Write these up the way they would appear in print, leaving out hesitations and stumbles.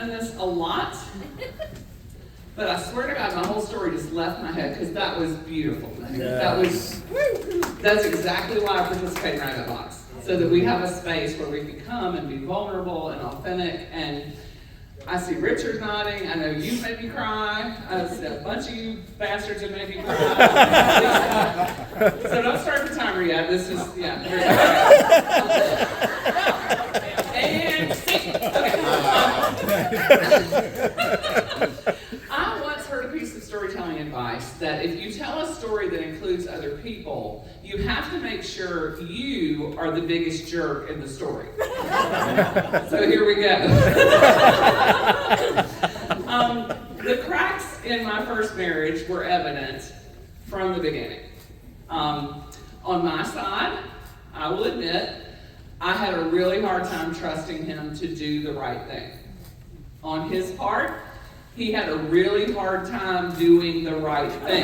done this a lot, but I swear to God, my whole story just left my head because that was beautiful. Yes. That's exactly why I participate in Rabbit Box, so that we have a space where we can come and be vulnerable and authentic. And I see Richard nodding. I know you made me cry. I see a bunch of you bastards have made me cry. So don't start the timer yet. This is, yeah. And I once heard a piece of storytelling advice that if you tell a story that includes other people, you have to make sure you are the biggest jerk in the story. So here we go. The cracks in my first marriage were evident from the beginning. On my side, I will admit, I had a really hard time trusting him to do the right thing. On his part, he had a really hard time doing the right thing.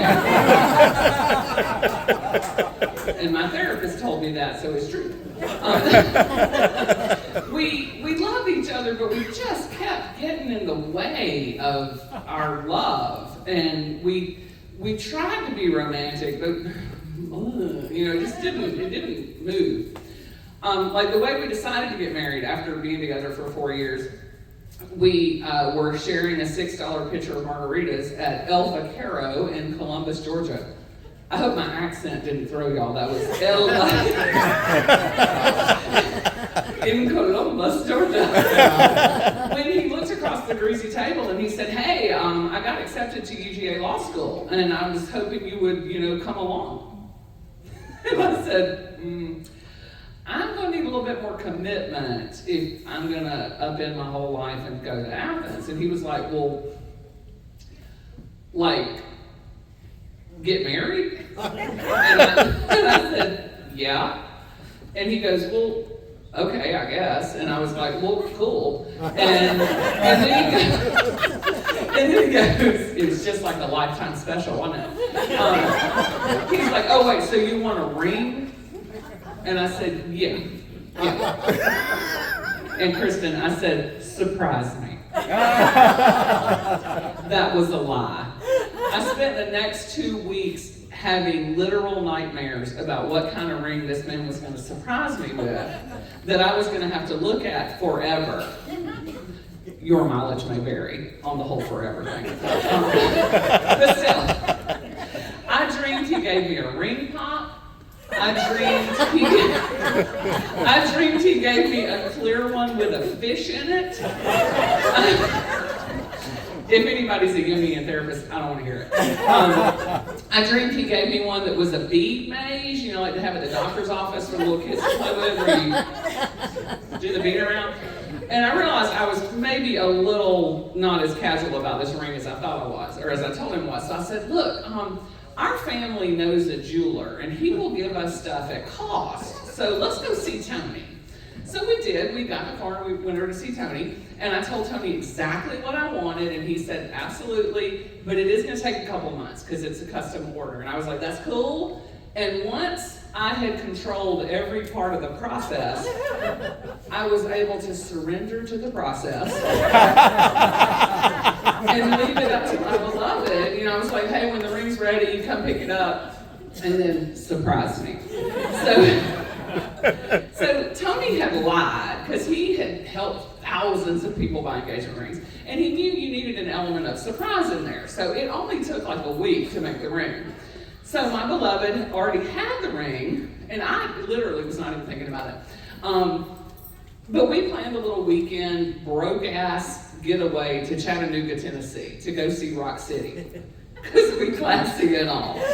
And my therapist told me that, so it's true. We loved each other, but we just kept getting in the way of our love. And we tried to be romantic, but it didn't move. Like the way we decided to get married after being together for 4 years, we were sharing a $6 pitcher of margaritas at El Vaquero in Columbus, Georgia. I hope my accent didn't throw y'all. That was El in Columbus, Georgia. When he looked across the greasy table and he said, "Hey, I got accepted to UGA Law School, and I was hoping you would, come along." And I said, I'm going to need a little bit more commitment if I'm going to upend my whole life and go to Athens. And he was like, well, get married? And I said, yeah. And he goes, well, okay, I guess. And I was like, well, cool. And then he goes, it's just like a lifetime special, wasn't it? He's like, oh, wait, so you want a ring? And I said, yeah. And Kristen, I said, surprise me. That was a lie. I spent the next 2 weeks having literal nightmares about what kind of ring this man was going to surprise me with that I was going to have to look at forever. Your mileage may vary on the whole forever thing. But still, I dreamed he gave me a ring pop. I dreamed he gave me a clear one with a fish in it. If anybody's a Jungian therapist, I don't want to hear it. I dreamed he gave me one that was a bead maze, like they have at the doctor's office for little kids to play with, where you do the bead around. And I realized I was maybe a little not as casual about this ring as I thought I was, or as I told him was. So I said, look, our family knows a jeweler, and he will give us stuff at cost. So let's go see Tony. So we did. We got in the car and we went over to see Tony. And I told Tony exactly what I wanted, and he said, absolutely, but it is going to take a couple months because it's a custom order. And I was like, that's cool. And once I had controlled every part of the process, I was able to surrender to the process and leave it up to my beloved. I was like, hey, when the ring's ready, you come pick it up, and then surprise me. So Tony had lied because he had helped thousands of people buy engagement rings, and he knew you needed an element of surprise in there. So it only took like a week to make the ring. So my beloved already had the ring, and I literally was not even thinking about it. But we planned a little weekend, broke-ass getaway to Chattanooga, Tennessee, to go see Rock City, because we classy and all. And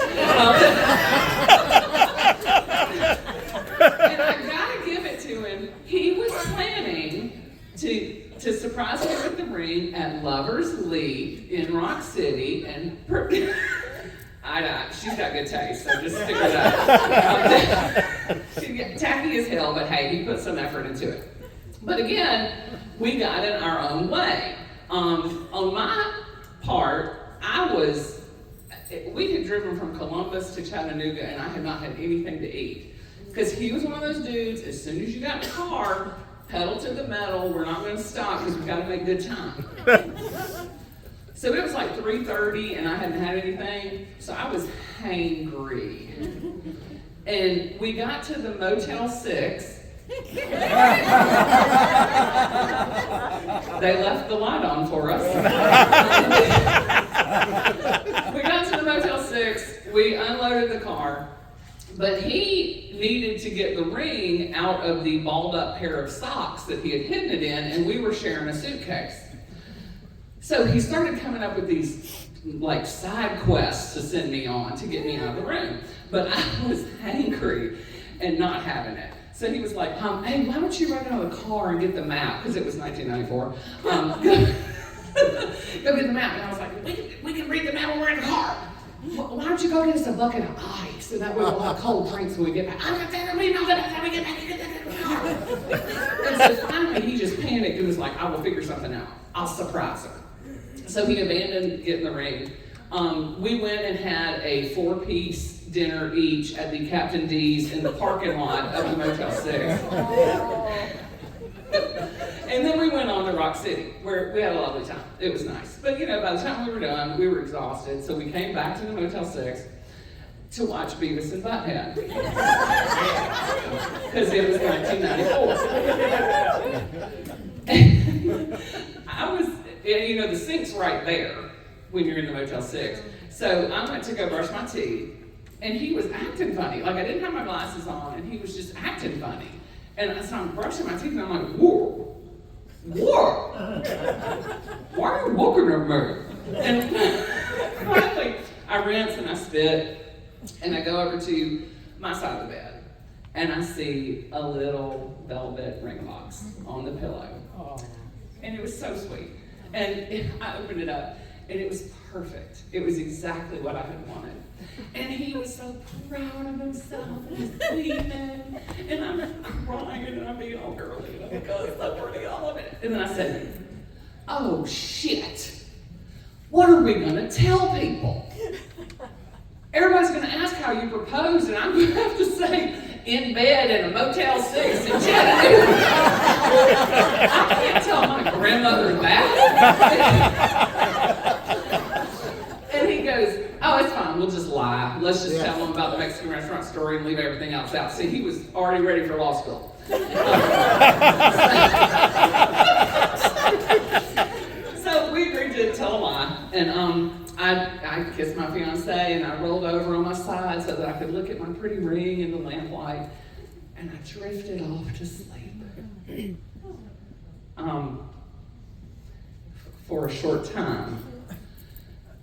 I gotta give it to him. He was planning to surprise me with the ring at Lover's Leap in Rock City, and she's got good taste, so just stick with that. She's tacky as hell, but hey, he put some effort into it. But again, we got in our own way. On my part, we had driven from Columbus to Chattanooga, and I had not had anything to eat. Because he was one of those dudes, as soon as you got in the car, pedal to the metal, we're not going to stop because we've got to make good time. So it was like 3:30 and I hadn't had anything, so I was hangry. And we got to the Motel 6. They left the light on for us. We got to the Motel 6, we unloaded the car, but he needed to get the ring out of the balled up pair of socks that he had hidden it in, and we were sharing a suitcase. So he started coming up with these like side quests to send me on to get me out of the room. But I was angry and not having it. So he was like, hey, why don't you run out of the car and get the map? Because it was 1994. Go get the map. And I was like, we can read the map when we're in the car. Why don't you go get us a bucket of ice? And that way we'll have cold drinks when we get back. I'm not going to read all that when we get back in the car. And so finally he just panicked and was like, I will figure something out. I'll surprise her. So he abandoned getting the ring. We went and had a 4-piece dinner each at the Captain D's in the parking lot of the Motel 6. And then we went on to Rock City, where we had a lovely time. It was nice. But by the time we were done, we were exhausted. So we came back to the Motel 6 to watch Beavis and Butthead. Because it was 1994. I was, the sink's right there when you're in the Motel 6. So I went to go brush my teeth, and he was acting funny. Like, I didn't have my glasses on, and he was just acting funny. And so I'm brushing my teeth, and I'm like, whoa, why are you looking at me? And finally, I rinse and I spit, and I go over to my side of the bed, and I see a little velvet ring box on the pillow. And it was so sweet. And I opened it up, and it was perfect. It was exactly what I had wanted. And he was so proud of himself, and he's beaming, and I'm crying, and I'm being all girly, and I'm like, oh, it's so pretty, all of it. And then I said, oh, shit. What are we going to tell people? Everybody's going to ask how you proposed, and I'm going to have to say, in bed in a Motel 6 in Chattanooga. I can't tell my grandmother that. And he goes, oh, it's fine, we'll just lie. Let's just tell them about the Mexican restaurant story and leave everything else out. See, he was already ready for law school. So we agreed to tell a lie, and I kissed my fiance, and I rolled over on my side so that I could look at my pretty ring in the lamplight, and I drifted off to sleep. For a short time.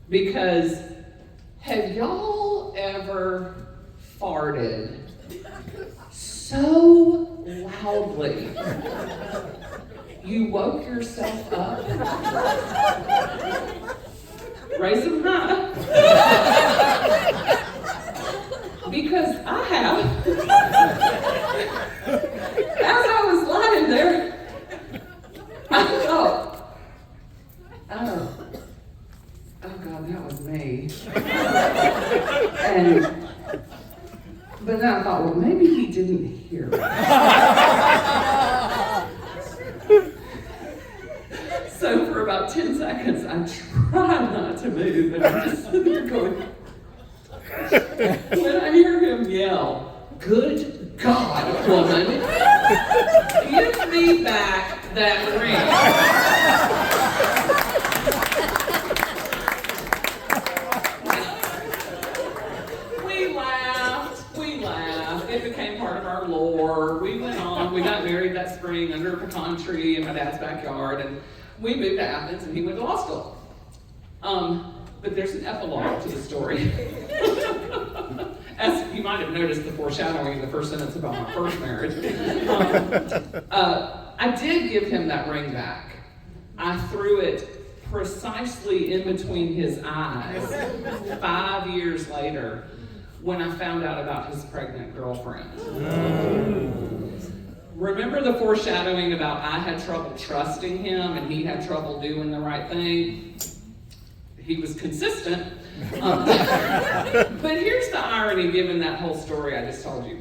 Because have y'all ever farted so loudly you woke yourself up? Raise them high. Because I have. As I was lying there, I thought, oh God, that was me. But then I thought, well, maybe he didn't hear me. So for about 10 seconds, I tried not to move, and I'm just sitting there going, when I hear him yell, good God, woman, give me back that ring. We laughed. It became part of our lore. We went on. We got married that spring under a pecan tree in my dad's backyard, and we moved to Athens, and he went to law school. But there's an epilogue to the story. As you might have noticed the foreshadowing in the first sentence about my first marriage. I did give him that ring back. I threw it precisely in between his eyes 5 years later when I found out about his pregnant girlfriend. Remember the foreshadowing about I had trouble trusting him and he had trouble doing the right thing? He was consistent. But here's the irony given that whole story I just told you.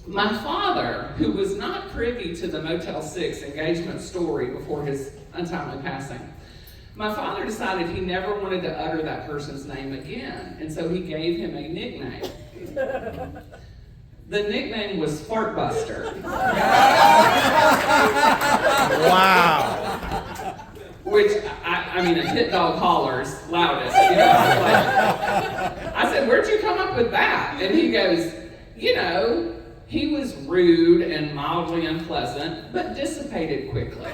My father, who was not privy to the Motel 6 engagement story before his untimely passing, my father decided he never wanted to utter that person's name again, and so he gave him a nickname. The nickname was Fartbuster. Wow. Which, I mean, a hit dog hollers loudest, you know. I said, where'd you come up with that? And he goes, you know, he was rude and mildly unpleasant, but dissipated quickly.